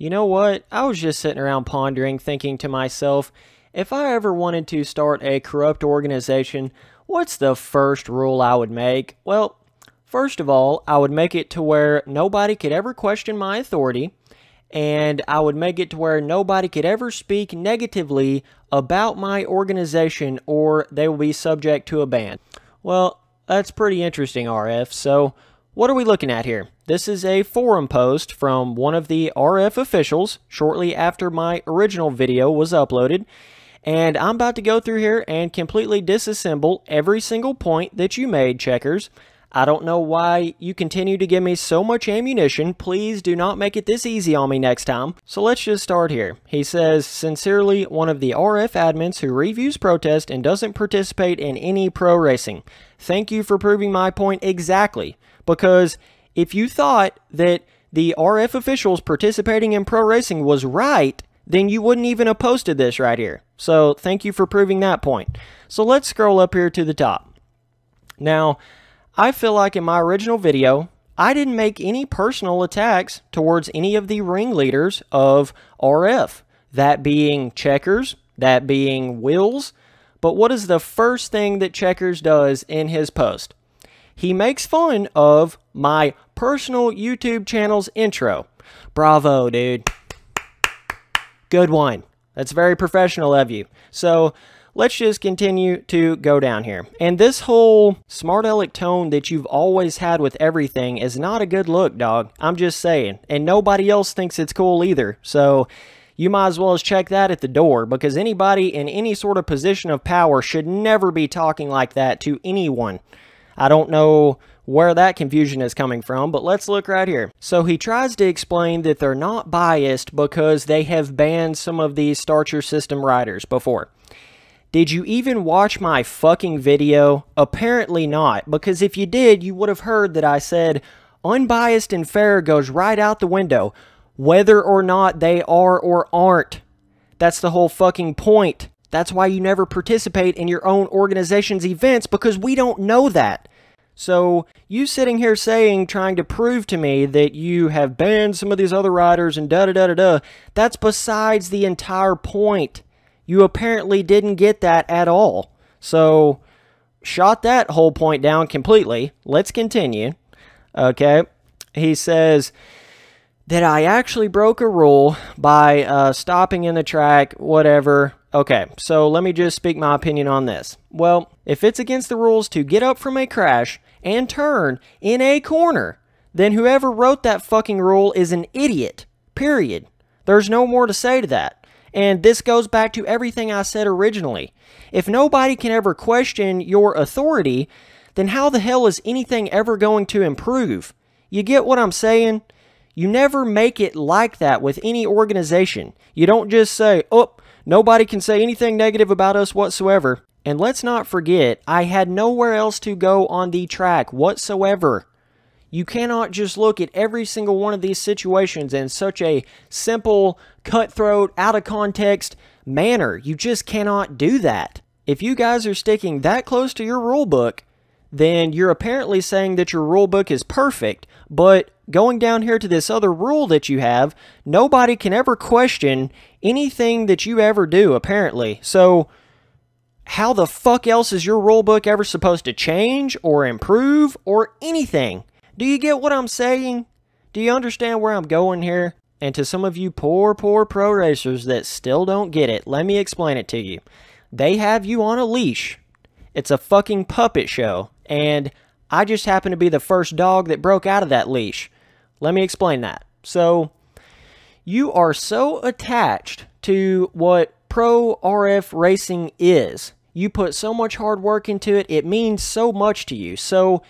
You know what? I was just sitting around pondering, thinking to myself, if I ever wanted to start a corrupt organization, what's the first rule I would make? Well, first of all, I would make it to where nobody could ever question my authority, and I would make it to where nobody could ever speak negatively about my organization or they will be subject to a ban. Well, that's pretty interesting, RF. So, what are we looking at here? This is a forum post from one of the RF officials shortly after my original video was uploaded. And I'm about to go through here and completely disassemble every single point that you made, Checkers. I don't know why you continue to give me so much ammunition. Please do not make it this easy on me next time. So let's just start here. He says, sincerely, one of the RF admins who reviews protest and doesn't participate in any pro racing. Thank you for proving my point exactly. Because if you thought that the RF officials participating in pro racing was right, then you wouldn't even have posted this right here. So thank you for proving that point. So let's scroll up here to the top. Now, I feel like in my original video, I didn't make any personal attacks towards any of the ringleaders of RF. That being Checkers, that being Wills. But what is the first thing that Checkers does in his post? He makes fun of my personal YouTube channel's intro. Bravo, dude. Good one. That's very professional of you. So, let's just continue to go down here. And this whole smart aleck tone that you've always had with everything is not a good look, dog. I'm just saying. And nobody else thinks it's cool either. So, you might as well check that at the door, because anybody in any sort of position of power should never be talking like that to anyone. I don't know where that confusion is coming from, but let's look right here. So he tries to explain that they're not biased because they have banned some of these Starcher System riders before. Did you even watch my fucking video? Apparently not, because if you did, you would have heard that I said unbiased and fair goes right out the window, whether or not they are or aren't. That's the whole fucking point. That's why you never participate in your own organization's events, because we don't know that. So, you sitting here saying, trying to prove to me that you have banned some of these other riders and da-da-da-da-da, that's besides the entire point. You apparently didn't get that at all. So, shot that whole point down completely. Let's continue. Okay. He says that I actually broke a rule by stopping in the track, whatever. Okay, so let me just speak my opinion on this. Well, if it's against the rules to get up from a crash and turn in a corner, then whoever wrote that fucking rule is an idiot. Period. There's no more to say to that. And this goes back to everything I said originally. If nobody can ever question your authority, then how the hell is anything ever going to improve? You get what I'm saying? You never make it like that with any organization. You don't just say, oh, nobody can say anything negative about us whatsoever. And let's not forget, I had nowhere else to go on the track whatsoever. You cannot just look at every single one of these situations in such a simple, cutthroat, out of context manner. You just cannot do that. If you guys are sticking that close to your rule book, then you're apparently saying that your rule book is perfect, but going down here to this other rule that you have, nobody can ever question anything that you ever do, apparently. So, how the fuck else is your rule book ever supposed to change or improve or anything? Do you get what I'm saying? Do you understand where I'm going here? And to some of you poor pro racers that still don't get it, let me explain it to you. They have you on a leash. It's a fucking puppet show. And I just happen to be the first dog that broke out of that leash. Let me explain that. So, you are so attached to what pro RF racing is. You put so much hard work into it. It means so much to you. So,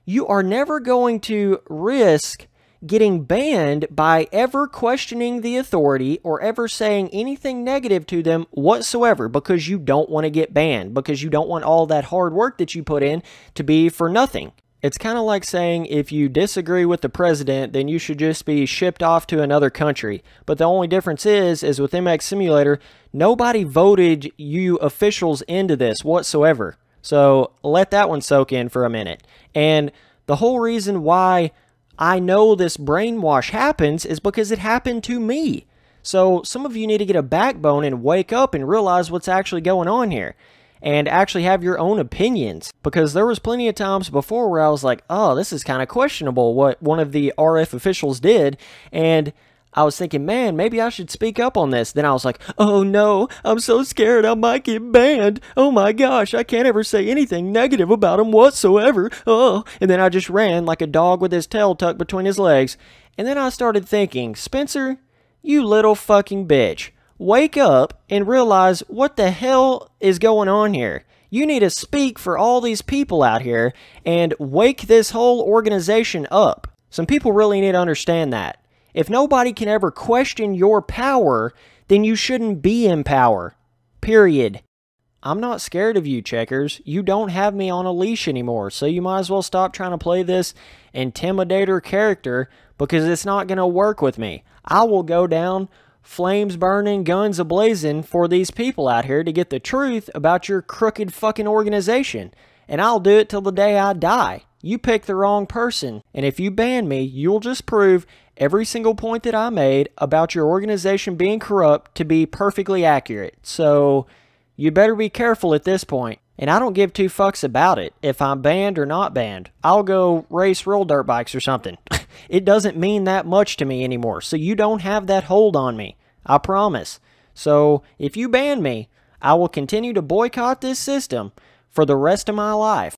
you are never going to risk getting banned by ever questioning the authority or ever saying anything negative to them whatsoever, because you don't want to get banned, because you don't want all that hard work that you put in to be for nothing. It's kind of like saying if you disagree with the president, then you should just be shipped off to another country. But the only difference is with MX Simulator, nobody voted you officials into this whatsoever. So let that one soak in for a minute. And the whole reason why I know this brainwash happens is because it happened to me. So some of you need to get a backbone and wake up and realize what's actually going on here. And actually have your own opinions. Because there was plenty of times before where I was like, oh, this is kind of questionable what one of the RF officials did. And I was thinking, man, maybe I should speak up on this. Then I was like, oh no, I'm so scared I might get banned. Oh my gosh, I can't ever say anything negative about him whatsoever. Oh, and then I just ran like a dog with his tail tucked between his legs. And then I started thinking, Spencer, you little fucking bitch. Wake up and realize what the hell is going on here. You need to speak for all these people out here and wake this whole organization up. Some people really need to understand that. If nobody can ever question your power, then you shouldn't be in power. Period. I'm not scared of you, Checkers. You don't have me on a leash anymore, so you might as well stop trying to play this intimidator character because it's not going to work with me. I will go down flames burning, guns ablazing for these people out here to get the truth about your crooked fucking organization. And I'll do it till the day I die. You picked the wrong person. And if you ban me, you'll just prove every single point that I made about your organization being corrupt to be perfectly accurate. So you better be careful at this point. And I don't give two fucks about it if I'm banned or not banned. I'll go race roll dirt bikes or something. It doesn't mean that much to me anymore. So you don't have that hold on me. I promise. So if you ban me, I will continue to boycott this system for the rest of my life.